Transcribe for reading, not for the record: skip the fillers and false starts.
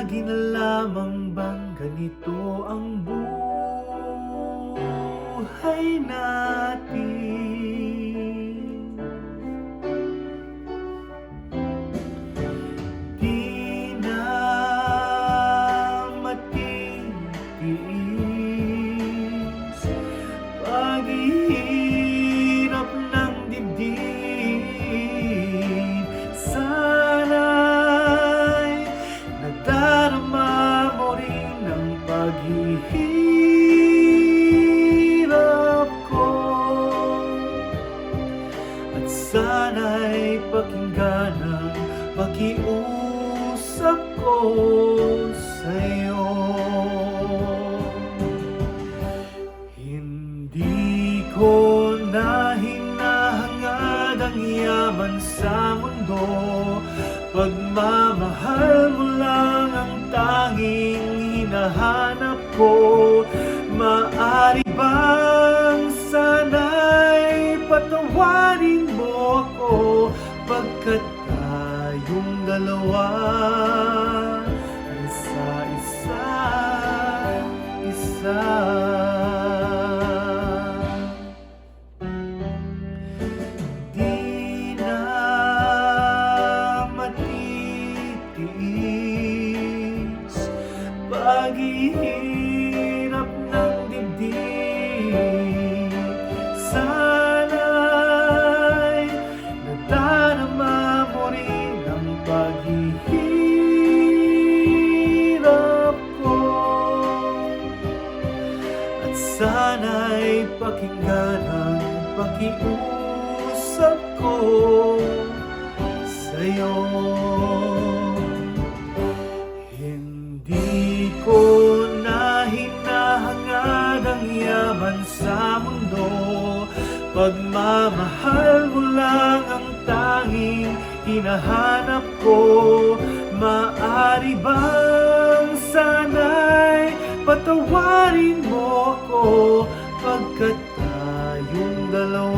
lagi na lamang bang ganito ang buhay natin? Di na matitiis paghihirap ng dibdib. Sana'y nadarama mo rin ang paghihirap ko, at sana'y pakinggan ang pakiusap ko sa'yo. Hindi ko na hinahangad ang yaman sa mundo, pagmamahal mo lang ang tanging hinahanap ko. Maaari bang sana'y patawarin mo ako, pagkat tayong dalawa ay isa. Di na matitiis paghihirap ng dibdib. Sana'y nadarama mo rin ang paghihirap ko, at sana'y pakinggan ang pakiusap ko sa'yo. Hindi ko na hinahangad ang yaman sa mundo, pagmamahal mo lang ang tanging hinahanap ko. Maaari bang sana'y patawarin mo ako, pagkat tayong dalawa